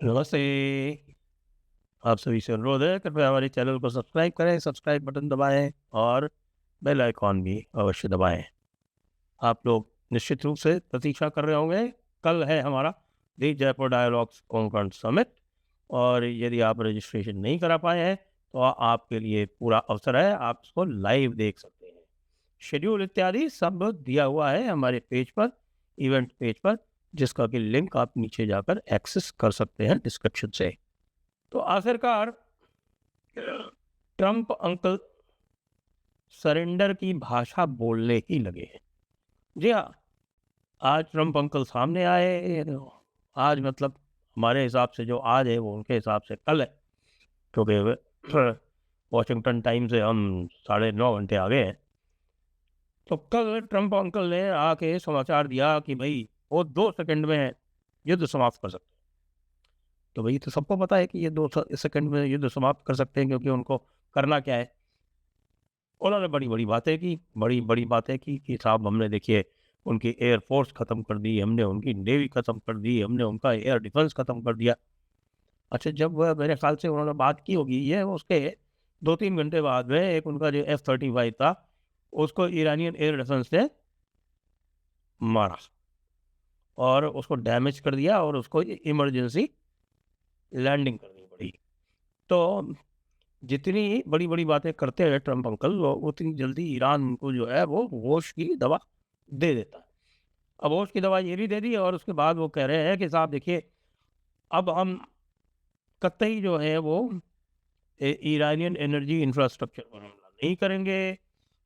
नमस्ते। आप सभी से अनुरोध है कृपया हमारे चैनल को सब्सक्राइब करें, सब्सक्राइब बटन दबाएँ और बेल आइकॉन भी अवश्य दबाएँ। आप लोग निश्चित रूप से प्रतीक्षा कर रहे होंगे, कल है हमारा दी जयपुर डायलॉग्स कोंकण समिट और यदि आप रजिस्ट्रेशन नहीं करा पाए हैं, तो आपके लिए पूरा अवसर है, आप इसको लाइव देख सकते हैं। शेड्यूल इत्यादि सब दिया हुआ है हमारे पेज पर, इवेंट पेज पर, जिसका कि लिंक आप नीचे जाकर एक्सेस कर सकते हैं डिस्क्रिप्शन से। तो आखिरकार ट्रंप अंकल सरेंडर की भाषा बोलने ही लगे हैं। जी हाँ, आज ट्रंप अंकल सामने आए। आज मतलब हमारे हिसाब से जो आज है वो उनके हिसाब से कल है, क्योंकि वॉशिंगटन टाइम से हम 9:30 घंटे आगे हैं। तो कल ट्रंप अंकल ने आके समाचार दिया कि भाई वो 2 सेकंड में युद्ध समाप्त कर सकते हैं। तो भाई तो सबको पता है कि ये 2 सेकंड में युद्ध समाप्त कर सकते हैं, क्योंकि उनको करना क्या है। उन्होंने बड़ी-बड़ी बातें की, बड़ी-बड़ी बातें की कि साहब हमने देखिए उनकी एयर फ़ोर्स ख़त्म कर दी, हमने उनकी नेवी ख़त्म कर दी, हमने उनका एयर डिफेंस ख़त्म कर दिया। अच्छा, जब वह मेरे ख़्याल से उन्होंने बात की होगी, ये उसके 2-3 घंटे बाद में एक उनका जो F-35 था, उसको ईरानियन एयर डिफेंस ने मारा और उसको डैमेज कर दिया और उसको इमरजेंसी लैंडिंग करनी पड़ी। तो जितनी बड़ी-बड़ी बातें करते हैं ट्रंप अंकल, वो उतनी जल्दी ईरान उनको जो है वो होश की दवा दे देता है। अब होश की दवा ये भी दे दी और उसके बाद वो कह रहे हैं कि साहब देखिए, अब हम कतई जो है वो ईरानियन एनर्जी इंफ्रास्ट्रक्चर पर हमला नहीं करेंगे।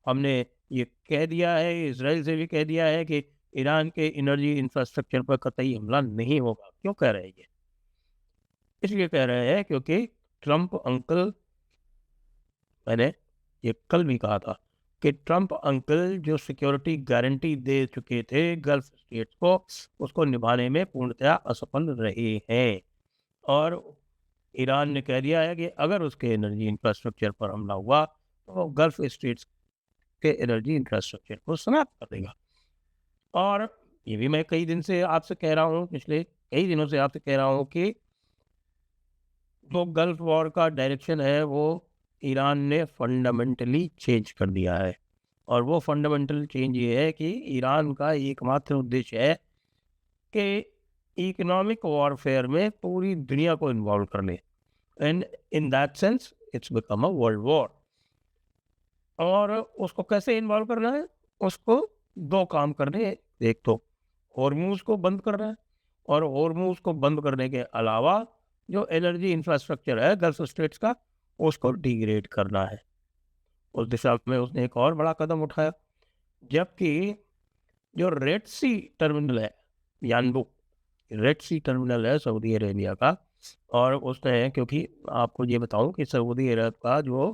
हमने ये कह दिया है, इज़राइल से भी कह दिया है कि ईरान के एनर्जी इंफ्रास्ट्रक्चर पर कतई हमला नहीं होगा। क्यों कह रहे हैं ये? इसलिए कह रहे हैं क्योंकि ट्रंप अंकल, मैंने ये कल भी कहा था कि ट्रंप अंकल जो सिक्योरिटी गारंटी दे चुके थे गल्फ स्टेट्स को, उसको निभाने में पूर्णतया असफल रहे हैं। और ईरान ने कह दिया है कि अगर उसके एनर्जी इंफ्रास्ट्रक्चर पर हमला हुआ, तो वो गल्फ स्टेट्स के एनर्जी इंफ्रास्ट्रक्चर को समाप्त कर देगा। और ये भी मैं कई दिन से आपसे कह रहा हूँ, पिछले कई दिनों से आपसे कह रहा हूँ कि जो गल्फ वॉर का डायरेक्शन है वो ईरान ने फंडामेंटली चेंज कर दिया है। और वो फंडामेंटल चेंज ये है कि ईरान का एकमात्र उद्देश्य है कि इकोनॉमिक वॉरफेयर में पूरी दुनिया को इन्वॉल्व कर ले, and in that sense it's become a world war. और उसको कैसे इन्वॉल्व करना है? उसको दो काम करने हैं। एक तो हॉर्मूज को बंद करना है, और हॉर्मूज को बंद करने के अलावा जो एनर्जी इंफ्रास्ट्रक्चर है गल्फ स्टेट्स का, उसको डिग्रेड करना है। उस दिशा में उसने एक और बड़ा कदम उठाया, जबकि जो रेड सी टर्मिनल है, यानबू रेड सी टर्मिनल है सऊदी अरेबिया का। और उसने, क्योंकि आपको ये बताऊं कि सऊदी अरब का जो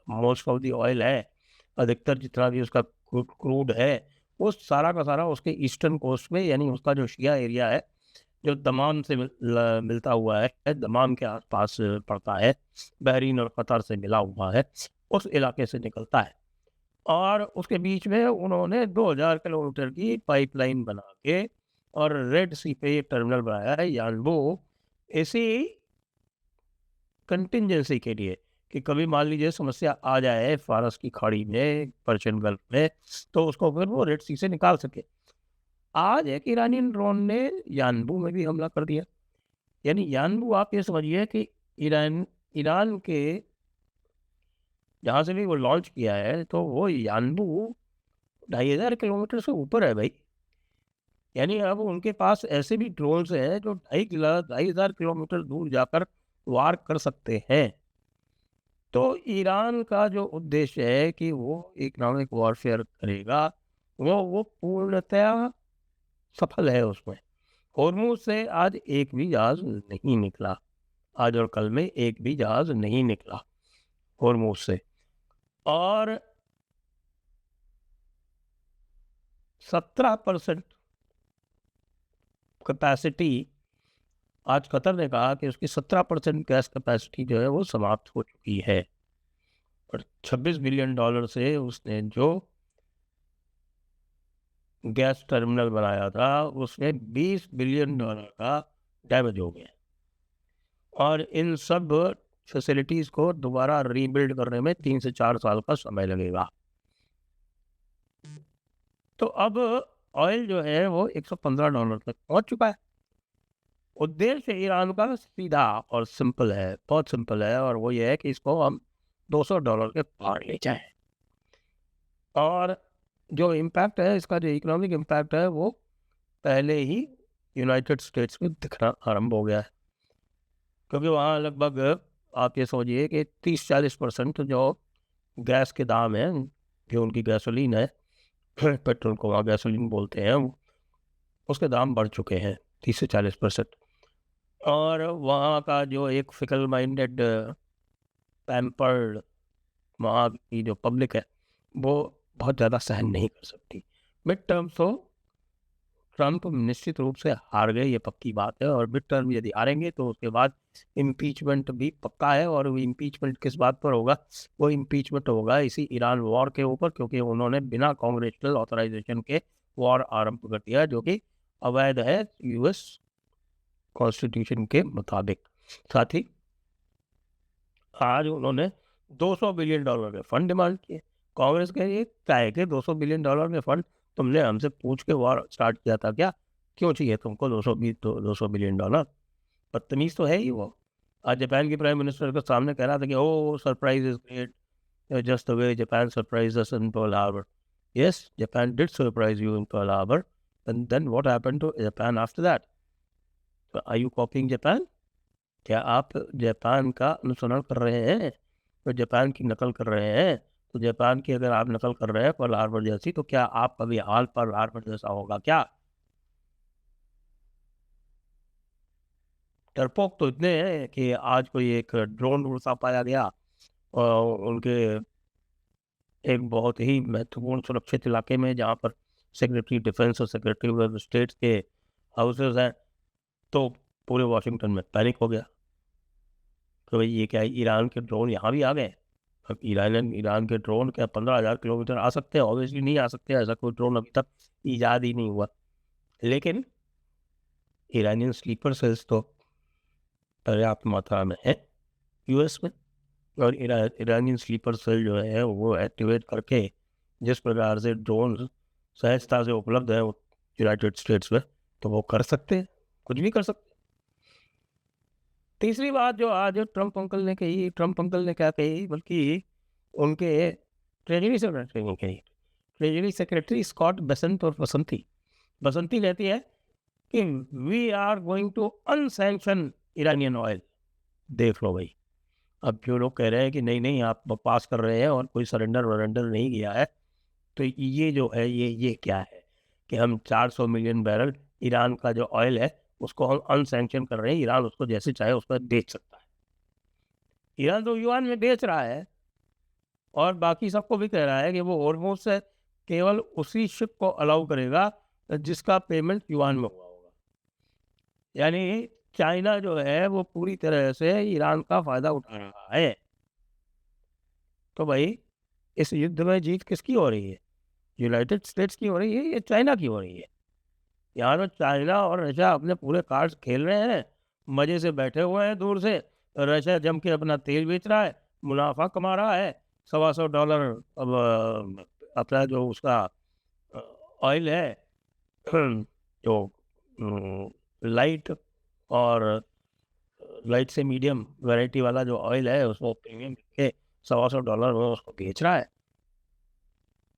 मोस्ट ऑफ द ऑयल है, अधिकतर जितना भी उसका क्रूड है, वो सारा का सारा उसके ईस्टर्न कोस्ट में, यानी उसका जो शिया एरिया है, जो दमाम से मिलता हुआ है, दमाम के आसपास पड़ता है, बहरीन और कतर से मिला हुआ है, उस इलाके से निकलता है। और उसके बीच में उन्होंने 2000 किलोमीटर की पाइपलाइन बना के और रेड सी पे एक टर्मिनल बनाया है यानबू, इसी कंटिंजेंसी के लिए कि कभी मान लीजिए समस्या आ जाए फारस की खाड़ी में, पर्शियन गल्फ में, तो उसको फिर वो रेड सी से निकाल सके। आज एक ईरानियन ड्रोन ने यानबू में भी हमला कर दिया। यानी यानबू, आप ये समझिए कि ईरान ईरान के जहाँ से भी वो लॉन्च किया है, तो वो यानबू 2500 किलोमीटर से ऊपर है भाई। यानी अब उनके पास ऐसे भी ड्रोन्स हैं जो 2500 किलोमीटर दूर जाकर वार कर सकते हैं। तो ईरान का जो उद्देश्य है कि वो इकोनॉमिक वॉरफेयर करेगा, वो पूर्णतया सफल है उसमें। होर्मुज से आज एक भी जहाज नहीं निकला। आज और कल में एक भी जहाज नहीं निकला होर्मुज से। और 17% कैपेसिटी, आज कतर ने कहा कि उसकी 17% गैस कैपेसिटी जो है वो समाप्त हो चुकी है। और $26 बिलियन से उसने जो गैस टर्मिनल बनाया था, उसमें $20 बिलियन का डैमेज हो गया। और इन सब फैसिलिटीज़ को दोबारा रीबिल्ड करने में 3 से 4 साल का समय लगेगा। तो अब ऑयल जो है वो $115 तक पहुँच चुका है। उद्देश्य ईरान का सीधा और सिंपल है, बहुत सिंपल है, और वो ये है कि इसको हम $200 के पार ले जाएँ। और जो इम्पैक्ट है इसका, जो इकोनॉमिक इम्पैक्ट है, वो पहले ही यूनाइटेड स्टेट्स में दिखना आरंभ हो गया है। क्योंकि वहाँ लगभग आप ये समझिए कि 30-40% जो गैस के दाम हैं, जो उनकी गैसोलीन है, पेट्रोल को वहाँ गैसोलीन बोलते हैं, उसके दाम बढ़ चुके हैं 30 से 40%। और वहाँ का जो एक फिकल माइंडेड पैम्पर्ड वहाँ की जो पब्लिक है, वो बहुत ज़्यादा सहन नहीं कर सकती। मिड टर्म तो ट्रंप निश्चित रूप से हार गए, ये पक्की बात है, और मिड टर्म यदि हारेंगे तो उसके बाद इम्पीचमेंट भी पक्का है। और वो इम्पीचमेंट किस बात पर होगा? वो इम्पीचमेंट होगा इसी ईरान वॉर के ऊपर, क्योंकि उन्होंने बिना कांग्रेचुअल ऑथराइजेशन के वॉर आरंभ कर दिया, जो कि अवैध है यूएस कॉन्स्टिट्यूशन के मुताबिक। साथ ही आज उन्होंने $200 बिलियन के फंड डिमांड किए। कांग्रेस के ये चाहे कि $200 बिलियन के फंड तुमने हमसे पूछ के वॉर स्टार्ट किया था क्या? क्यों चाहिए तुमको 200 बिलियन डॉलर? बदतमीज तो है ही वो। आज जापान के प्राइम मिनिस्टर के सामने कह रहा था कि oh surprise is great, just the way Japan surprise us in Pearl Harbor. Yes, Japan did surprise you in Pearl Harbor, and then what happened to Japan after that? Are you copying Japan? क्या आप Japan का अनुसरण कर रहे हैं? तो Japan की नकल कर रहे हैं? तो जापान की अगर आप नकल कर रहे हैं पर्ल हार्बर जैसी, तो क्या आपका भी हाल पर्ल हार्बर जैसा होगा क्या? डरपोक तो इतने हैं कि आज कोई एक ड्रोन उड़ता पाया गया और उनके एक बहुत ही महत्वपूर्ण सुरक्षित इलाके में, जहाँ पर सेक्रेटरी डिफेंस और सेक्रेटरी ऑफ स्टेट के हाउसेज हैं, तो पूरे वाशिंगटन में पैनिक हो गया। तो भाई ये क्या है, ईरान के ड्रोन यहाँ भी आ गए? अब ईरान के ड्रोन क्या 15,000 किलोमीटर आ सकते हैं? ऑब्वियसली नहीं आ सकते, ऐसा कोई ड्रोन अभी तक ईजाद ही नहीं हुआ। लेकिन ईरानियन स्लीपर सेल्स तो पर्याप्त मात्रा में है यूएस में, और ईरानियन स्लीपर सेल जो है वो एक्टिवेट करके जिस प्रकार से ड्रोन सहजता से उपलब्ध है यूनाइटेड स्टेट्स में, तो वो कर सकते हैं, कुछ भी कर सकते हैं। तीसरी बात जो आज ट्रंप अंकल ने कही, ट्रंप अंकल ने क्या कही, बल्कि उनके ट्रेजरी सेक्रेटरी ने कही। ट्रेजरी सेक्रेटरी स्कॉट बेसेंट और बसंती कहती है कि we are going to unsanction Iranian oil. देख लो भाई, अब जो लोग कह रहे हैं कि नहीं नहीं आप पास कर रहे हैं और कोई सरेंडर वरेंडर नहीं किया है, तो ये जो है ये क्या है कि हम 400 मिलियन बैरल ईरान का जो ऑयल है उसको हम अनसैंक्शन कर रहे हैं, ईरान उसको जैसे चाहे उसको बेच सकता है। ईरान तो युआन में बेच रहा है और बाकी सबको भी कह रहा है कि वो हॉर्मुज़ से केवल उसी शिप को अलाउ करेगा जिसका पेमेंट युआन में हुआ होगा। यानी चाइना जो है वो पूरी तरह से ईरान का फ़ायदा उठा रहा है। तो भाई इस युद्ध में जीत किसकी हो रही है? यूनाइटेड स्टेट्स की हो रही है या चाइना की हो रही है? यहाँ तो चाइना और रशिया अपने पूरे कार्ड्स खेल रहे हैं, मज़े से बैठे हुए हैं दूर से। रशिया जम के अपना तेल बेच रहा है, मुनाफा कमा रहा है, $125 अब अपना जो उसका ऑयल है, जो लाइट और लाइट से मीडियम वैरायटी वाला जो ऑयल है उसको प्रीमियम के $125 में उसको बेच रहा है,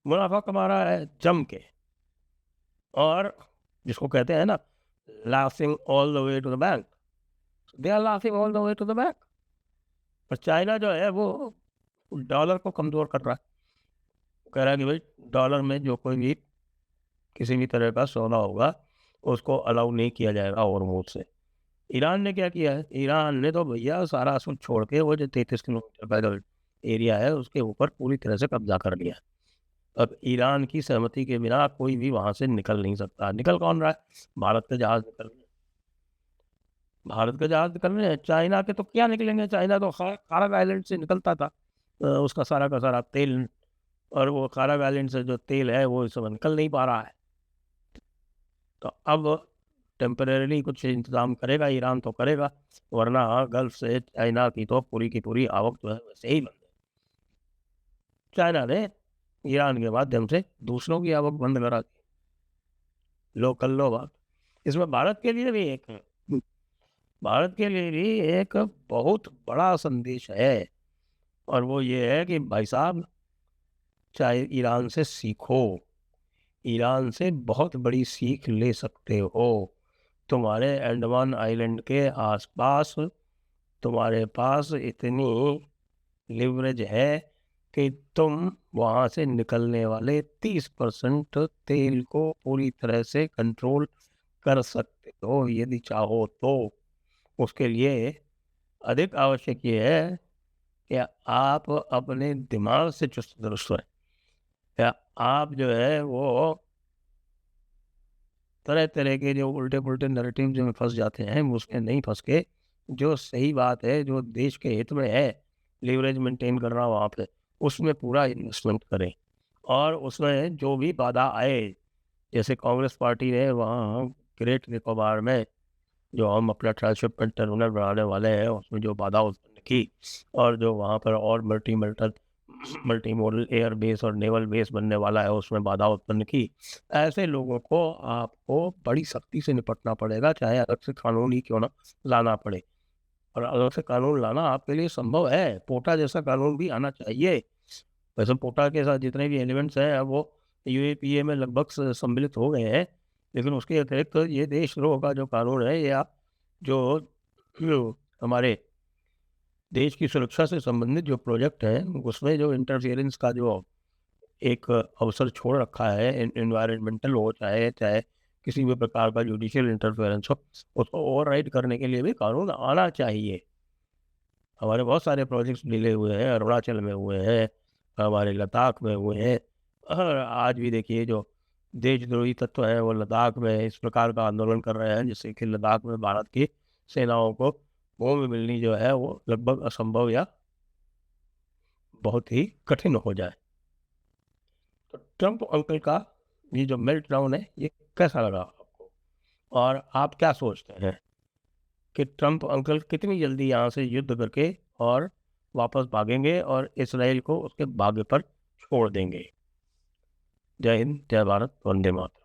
मुनाफा कमा रहा है जम के। और जिसको कहते हैं ना, laughing all the way to the bank, they are laughing all the way to the bank. पर चाइना जो है वो डॉलर को कमज़ोर कर रहा है, कह रहा है कि भाई डॉलर में जो कोई भी किसी भी तरह का सौदा होगा उसको अलाउ नहीं किया जाएगा हॉर्मुज़ से। ईरान ने क्या किया है? ईरान ने तो भैया सारा कुछ छोड़ के वो जो 33 किलोमीटर का जो एरिया है उसके ऊपर पूरी तरह से कब्जा कर लिया। अब ईरान की सहमति के बिना कोई भी वहाँ से निकल नहीं सकता। निकल कौन रहा है? भारत के जहाज़ निकल रहे हैं, भारत के जहाज़ निकल रहे हैं। चाइना के तो क्या निकलेंगे? चाइना तो कारग आइलैंड से निकलता था उसका सारा का सारा तेल, और वो कारग आइलैंड से जो तेल है वो इस समय निकल नहीं पा रहा है। तो अब टेम्परेरी कुछ इंतजाम करेगा ईरान तो करेगा, वरना गल्फ से चाइना की तो पूरी की पूरी आवक जो है वैसे ही बंद है। चाइना ने ईरान के माध्यम से दूसरों की आवक बंद करा दी, लोकल लो बात। इसमें भारत के लिए भी एक बहुत बड़ा संदेश है, और वो ये है कि भाई साहब, चाहे ईरान से सीखो, ईरान से बहुत बड़ी सीख ले सकते हो। तुम्हारे अंडमान आइलैंड के आसपास तुम्हारे पास इतनी लिवरेज है कि तुम वहाँ से निकलने वाले 30% तेल को पूरी तरह से कंट्रोल कर सकते हो यदि चाहो तो। उसके लिए अधिक आवश्यक ये है कि आप अपने दिमाग से चुस्त दुरुस्त रहें, या आप जो है वो तरह तरह के जो उल्टे पुल्टे नैरेटिव में फंस जाते हैं, उसमें नहीं फंस के जो सही बात है, जो देश के हित में है, लीवरेज मेंटेन करना वहाँ पे, उसमें पूरा इन्वेस्टमेंट करें। और उसमें जो भी बाधा आए, जैसे कांग्रेस पार्टी ने वहाँ ग्रेट निकोबार में जो हम अपना ट्रांसशिपमेंट टर्मिनल बनाने वाले हैं उसमें जो बाधा उत्पन्न की, और जो वहाँ पर और मल्टी मॉडल एयर बेस और नेवल बेस बनने वाला है उसमें बाधा उत्पन्न की, ऐसे लोगों को आपको बड़ी सख्ती से निपटना पड़ेगा, चाहे अलग से कानून ही क्यों ना लाना पड़े। और अलग से कानून लाना आपके लिए संभव है, पोटा जैसा कानून भी आना चाहिए। वैसे पोटा के साथ जितने भी एलिमेंट्स हैं अब वो यूएपीए में लगभग सम्मिलित हो गए हैं, लेकिन उसके अतिरिक्त ये देशद्रोह का जो कानून है, या जो हमारे देश की सुरक्षा से संबंधित जो प्रोजेक्ट है उसमें जो इंटरफियरेंस का जो एक अवसर छोड़ रखा है, एनवायरमेंटल हो चाहे चाहे किसी भी प्रकार का जुडिशियल इंटरफेरेंस हो, उसको ओवरराइड करने के लिए भी कानून आना चाहिए। हमारे बहुत सारे प्रोजेक्ट्स डिले हुए हैं, अरुणाचल में हुए हैं, हमारे लद्दाख में हुए हैं, और आज भी देखिए जो देशद्रोही तत्व है वो लद्दाख में इस प्रकार का आंदोलन कर रहे हैं जिससे कि लद्दाख में भारत की सेनाओं को भूमि मिलनी जो है वो लगभग असंभव या बहुत ही कठिन हो जाए। तो ट्रम्प अंकल का ये जो मेल्ट डाउन है ये कैसा लगा आपको, और आप क्या सोचते हैं कि ट्रम्प अंकल कितनी जल्दी यहाँ से युद्ध करके और वापस भागेंगे और इसराइल को उसके भाग्य पर छोड़ देंगे? जय हिंद, जय भारत, वंदे मातरम।